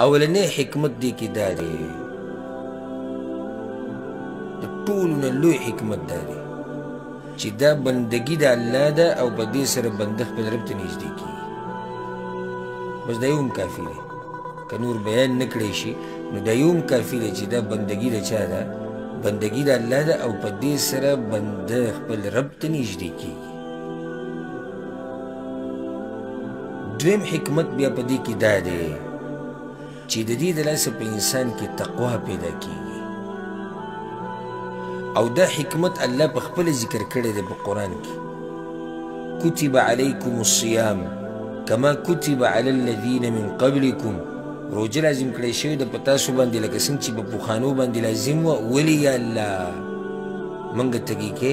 اولنی حکمت دی کې دا دی، د ټولو نه لوی حکمت دا دی چې دا بندګي د الله ده او په دې سره بنده خپل رب ته نږدې کېږي. بس دا یو هم کافي دی، که نور بیان نه کړی شي نو دا یو هم کافي دی چې دا بندګي د چا ده؟ بندګي د الله ده او په دې سره بنده خپل رب ته نږدې کېږي. دویم حکمت بیا په دې کې دا دی چې د دې د لاسه په انسان کې تقوا پیدا کېږي، او دا حکمت الله په خپل ذکر کړی دی په قرآن کې. کتب علیکم الصیام کما کتب علی الذین من قبلکم، روژه لازم کړی شوی ده په تاسو باندې لکه څنګه چې په پخوانو باندې لازم وه. ولې یا الله منګه تږي کې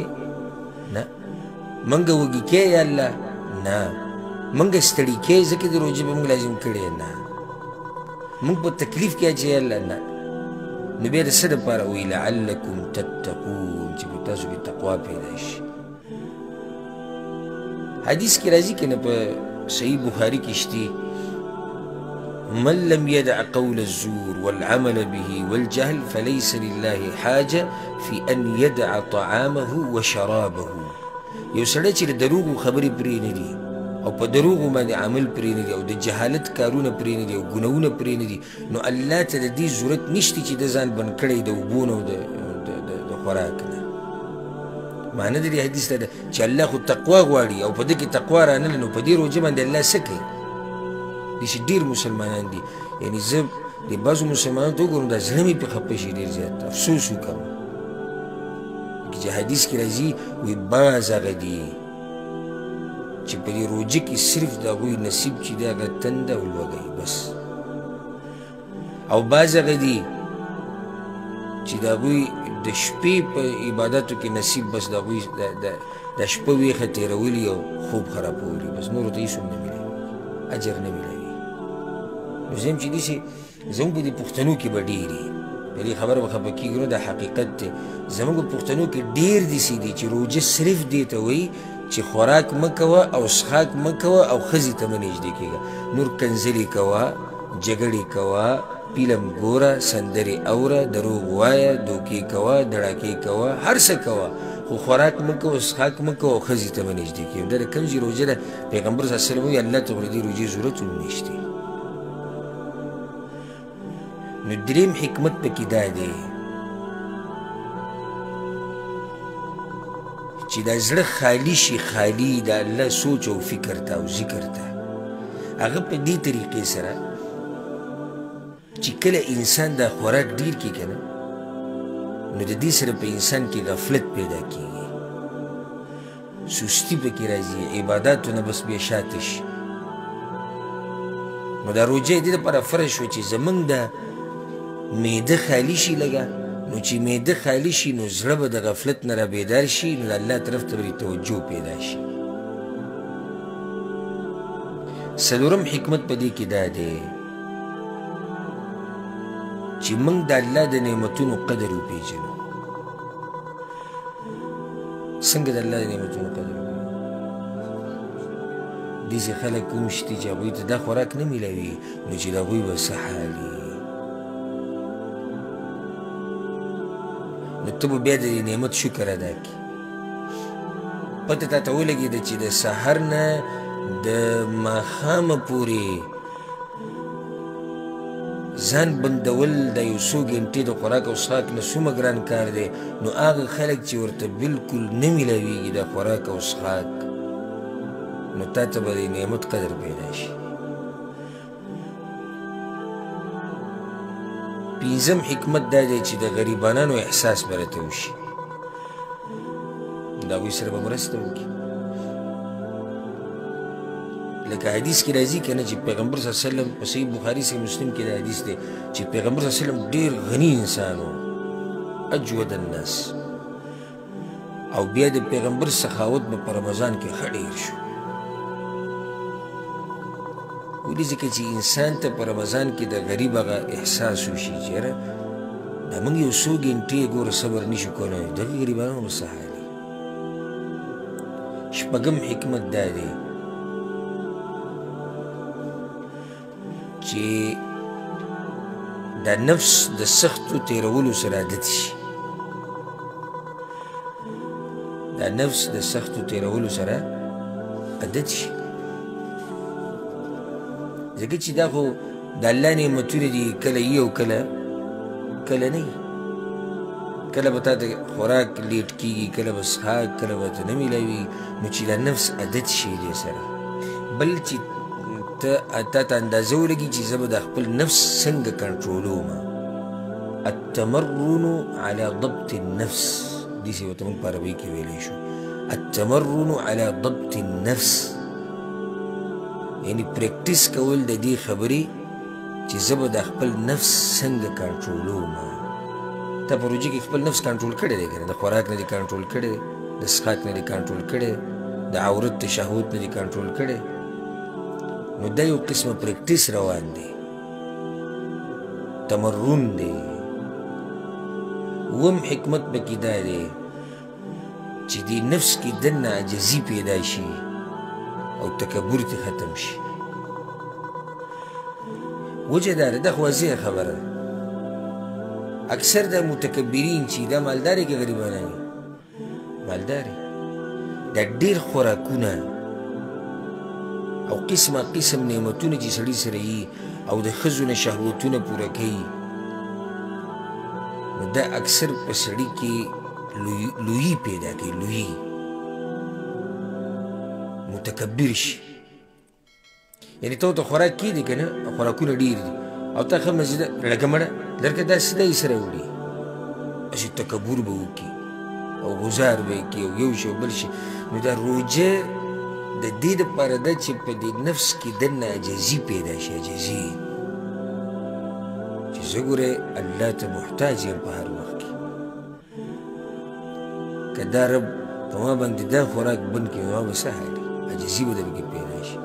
نه، منګه وږي کې یا الله نه، منګه ستړي کې ځکه د روژې به موږ لازم کړی نه، موږ په تکلیف کې اچوي یا الله نه. نو بیا د څه دپاره وایي لعلکم تتقون، چې په تاسو کې تقوا پیدا شي. حدیث کې راځي که نه په صحیح بخاري کې شتي، من لم يدع قول الزور والعمل به والجهل فليس لله حاجة في أن يدع طعامه وشرابه. یو سړی چې د دروغو خبرې پرې نه دي او په دروغو باندې عمل پرې نه دي او د جهالت کارونه پرې نه دي او ګناهونه پرې نه دي، نو الله ته د دې ضرورت نشته چې د ځان بند کړی د اوبو نه او د خوراک نه. معنی د دې حدیث ته ده چې الله خو تقوا غواړي او په دې کې تقوا رانغله، نو په دې روژه باندې الله څه کوي؟ داسې ډېر مسلمانان دي، یعنې زه د بعضو مسلمانانو ته وګورم دا زړه مې پرې خفه شي، ډېر زیات افسوس وکړم چې حدیث کې راځي وایي بعض هغه دي چې په دې روژه کې صرف د هغوی نصیب چې دی هغه تنده او لوږی بس، او بعض هغه دي چې د هغوی د شپې په عبادتو کې نصیب بس د هغوی د شپه ویښه تېرولي او خوب خرابولي، بس نورو ته هېڅ هم نه میلاوي، اجر نه میلاوي. نو زه یم چې داسې زموږ په دې پښتنو کې به ډېرې په دې خبره به خفه کېږو نه، دا حقیقت دی. زموږ په پښتنو کې ډېر داسې دي چې روژه صرف دې ته وایي چې خوراک مه کوه او څښاک مه کوه او ښځې ته مه نږدې کېږه، نور کنځلې کوه، جګړې کوه، فلم ګوره، سندرې اوره، دروغ وایه، دوکې کوه، دړاکې کوه، هر څه کوه، خو خوراک مه کوه، څښاک مه کوه او ښځې ته مه نږدې کېږه. دا د کوم ځای روژه ده؟ پیغمبر صلی الله علیه وسلم وایي الله ته خو د دې روژې ضرورت هم نشته. نو دریم حکمت پکې دا دی چې دا زړه خالی شي، خالی د الله سوچ او فکر ته او ذکر ته، هغه په دې طریقې سره چې کله انسان دا خوراک ډیر کړي که نه، نو د دې سره په انسان کې غفلت پیدا کېږي، سستی پکې راځي، عباداتو نه بس بیا شاته شي. نو دا روژه دې دپاره فرض شوه چې زموږ د معده خالي شي لږه، نو چې معده خالي شي نو زړه به د غفلت نه را بیدار شي، نو د الله طرف ته به توجه پیدا شي. څلورم حکمت په دې کې دا دی چې موږ د الله د نعمتونو قدر وپېژنو. څنګه د الله د نعمتونو قدر وپېژنو؟ داسې خلک هم شته چې هغوی ته دا خوراک نه میلاوي، نو چې د هغوی به څه حال وي، نو ته به بیا د دې نعمت شکر ادا کړي. پته تا ته ولګېده چې د سحر نه د ماښامه پورې ځان بندول د یو څو ګنټې د خوراک او څښاک نه څومره ګران کار دی، نو هغه خلک چې ورته بلکل نه میلاویږي د خوراک او څښاک، نو تا ته به د نعمت قدر پیدا شي. پنځم حکمت دا دی چې د غریبانو احساس به راته وشي، د هغوی سره به مرسته وکړي. لکه حدیث کې راځي که نه چې پیغمبر صلی الله علیه وسلم په صحیح بخاري صحیح مسلم کې دا حدیث دی چې پیغمبر صلی الله علیه وسلم ډېر غني انسان و، اجود الناس، او بیا د پیغمبر سخاوت به په رمضان کې ښه ډېر شو. ولې ځکه چې انسان ته په رمضان کې د غریب هغه احساس وشي چې یاره دا موږ یو څو ګنټې ګوره صبر نشو کولی، دغه غریبانو به څه حال وي. شپږم حکمت دا دی چې دا نفس د سختو تیرولو سره عادت شي، دا نفس د سختو تیرولو سره عادت شي. ځکه چې دا خو د الله نعمتونه دي، کله یي او کله نه یي. کله به تا ته خوراک لیټ کېږي، کله به څښاک، کله به ته نه میلاوي، نو چې دا نفس عادت شي دې سره. بل چې تا ته اندازه ولګي چې زه به د خپل نفس څنګه کنټرولوم. التمرن على ضبط النفس، داسې ورته موږ په عربۍ کې ویلی شو. التمرن على ضبط النفس، یعنې پریکټیس کول د دې خبرې چې زه به د خپل نفس څنګه کنټرولوم. تا په روژه کې خپل نفس کنټرول کړی دی که نه؟ د خوراک نه دې کنټرول کړی دی، د څښاک نه دې کنټرول کړی دی، د عورت د شهوت نه دې کنټرول کړی. نو دا یو قسمه پریکټیس روان دی، تمرن دی. اووم حکمت پکې دا دی چې دې نفس کې دننه عجزي پیدا شي او تکبر ترې ختم شي. وجه دا ده، دا خو واضحه خبره ده. اکثر دا متکبرین چې دا مالداري کې غریبانه وي، مالداري دا ډېر خوراکونه او قسمه قسم نعمتونه چې سړي سره یي او د ښځو نه شهوتونه پوره کوي، نو دا اکثر په سړي کې لویي پیدا کوي، لویي متکبر شي. یعنې ته ورته خوراک کېږي که نه، خوراکونه ډېر دي او تا ښه مزیدار لکه مړه لرګه داسې دی سره وړي، داسې تکبر به وکړي او غزار به یې کړي او یو شي او بل شي. نو دا روژه د دې دپاره ده چې په دې نفس کې دننه عجزي پیدا شي، عجزي چې زه ګورې الله ته محتاج یم په هر وخت کې. که دا رب په ما باندې دا خوراک بند کړي نو ما به څه حال وي؟ عجزي به در کې پیدا شي.